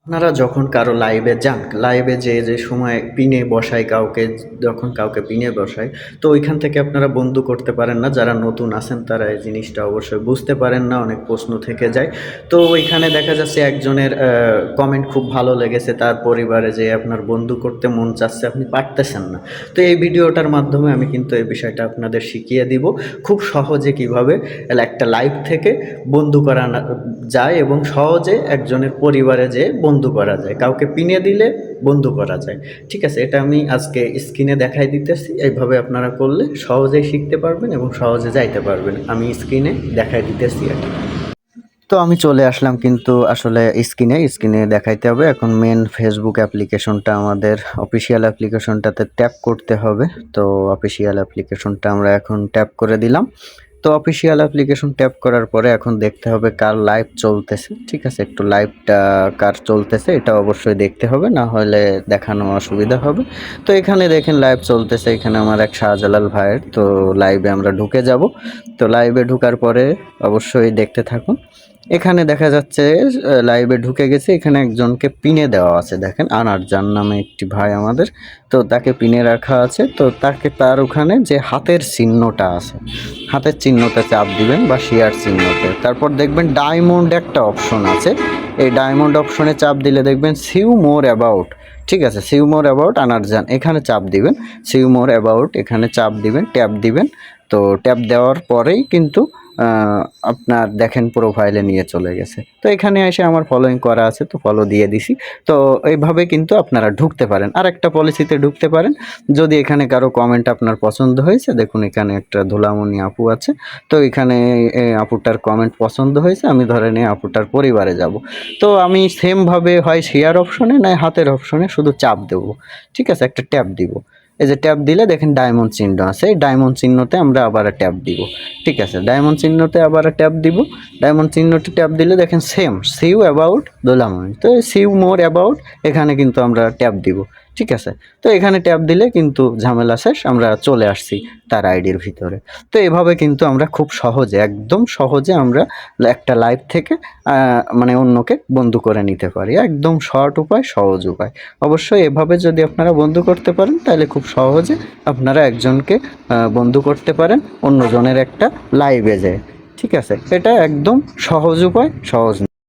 আপনারা যখন কারো লাইভে যান, লাইভে যে সময় পিনে বসায় কাউকে, যখন কাউকে পিনে বসায়, তো ওইখান থেকে আপনারা বন্ধু করতে পারেন না। যারা নতুন আছেন তারা এই জিনিসটা অবশ্যই বুঝতে পারেন না, অনেক প্রশ্ন থেকে যায়। তো ওইখানে দেখা যাচ্ছে একজনের কমেন্ট খুব ভালো লেগেছে, তার পরিবারে যে আপনার বন্ধু করতে মন চাচ্ছে, আপনি পারতেছেন না। তো এই ভিডিওটার মাধ্যমে আমি কিন্তু এই বিষয়টা আপনাদের শিখিয়ে দিব খুব সহজে কিভাবে একটা লাইভ থেকে বন্ধু করা যায় এবং সহজে একজনের পরিবারে যেয়ে বন্ধু করা যায়, কাউকে পিনে দিলে বন্ধু করা যায়। ঠিক আছে, এটা আমি আজকে স্ক্রিনে দেখাই দিতেছি। এইভাবে আপনারা করলে সহজেই শিখতে পারবেন এবং সহজে যাইতে পারবেন। আমি স্ক্রিনে দেখাই দিতেছি আর কি। তো আমি চলে আসলাম কিন্তু আসলে স্ক্রিনে দেখাইতে হবে। এখন মেন ফেসবুক অ্যাপ্লিকেশনটা, আমাদের অফিসিয়াল অ্যাপ্লিকেশনটাতে ট্যাপ করতে হবে। তো অফিসিয়াল অ্যাপ্লিকেশনটা আমরা এখন ট্যাপ করে দিলাম। তো অফিসিয়াল অ্যাপ্লিকেশন ট্যাপ করার পরে এখন দেখতে হবে কার লাইভ চলতেছে। ঠিক আছে, একটু লাইভটা কার চলতেছে এটা অবশ্যই দেখতে হবে, না হলে দেখানো অসুবিধা হবে। তো এখানে দেখেন লাইভ চলতেছে, এখানে আমার এক শাহজালাল ভাইয়ের। তো লাইভে আমরা ঢুকে যাব। তো লাইভে ঢুকার পরে অবশ্যই দেখতে থাকুন। এখানে দেখা যাচ্ছে লাইভে ঢুকে গেছে, এখানে একজনকে পিনে দেওয়া আছে, দেখেন আনারজান নামে একটি ভাই আমাদের। তো তাকে পিনে রাখা আছে। তো তার ওখানে যে হাতের চিহ্নটা আছে, হাতের চিহ্নতে চাপ দিবেন বা শেয়ার চিহ্নতে, তারপর দেখবেন ডায়মন্ড একটা অপশন আছে। এই ডায়মন্ড অপশনে চাপ দিলে দেখবেন সিউ মোর অ্যাবাউট। ঠিক আছে, সিউ মোর অ্যাবাউট আনারজান, এখানে চাপ দিবেন। সিউ মোর অ্যাবাউট এখানে চাপ দিবেন, ট্যাপ দিবেন। তো ট্যাপ দেওয়ার পরেই কিন্তু আপনার দেখেন প্রোফাইলে নিয়ে চলে গেছে। তো এখানে এসে আমার ফলোইং করা আছে, তো ফলো দিয়ে দিছি। তো এইভাবে কিন্তু আপনারা ঢুকতে পারেন। আর একটা পলিসিতে ঢুকতে পারেন, যদি এখানে কারো কমেন্ট আপনার পছন্দ হয়েছে, দেখুন এখানে একটা ধুলামণি আপু আছে। তো এখানে আপুটার কমেন্ট পছন্দ হয়েছে, আমি ধরে নিয়ে আপুটার পরিবারে যাব। তো আমি সেমভাবে হয় শেয়ার অপশনে নয় হাতের অপশনে শুধু চাপ দেবো। ঠিক আছে, একটা ট্যাপ দিব। এই যে ট্যাপ দিলে দেখেন ডায়মন্ড চিহ্ন আছে, এই ডায়মন্ড চিহ্নতে আমরা আবার ট্যাপ দিব। ঠিক আছে, ডায়মন্ড চিহ্নতে আবার ট্যাপ দিব। ডায়মন্ড চিহ্নতে ট্যাপ দিলে দেখেন সেম সিউ অ্যাবাউট দোলামণি। তো সিউ মোর অ্যাবাউট এখানে কিন্তু আমরা ট্যাপ দিব। ঠিক আছে, তো এখানে ট্যাপ দিলে কিন্তু ঝামেলা শেষ, আমরা চলে আসছি তার আইডির ভিতরে। তো এভাবে কিন্তু আমরা খুব সহজে, একদম সহজে আমরা একটা লাইভ থেকে মানে অন্যকে বন্ধু করে নিতে পারি। একদম শর্ট উপায়, সহজ উপায়। অবশ্যই এভাবে যদি আপনারা বন্ধু করতে পারেন তাহলে খুব সহজে আপনারা একজনকে বন্ধু করতে পারেন অন্যজনের একটা লাইভে যায়। ঠিক আছে, এটা একদম সহজ উপায়, সহজ।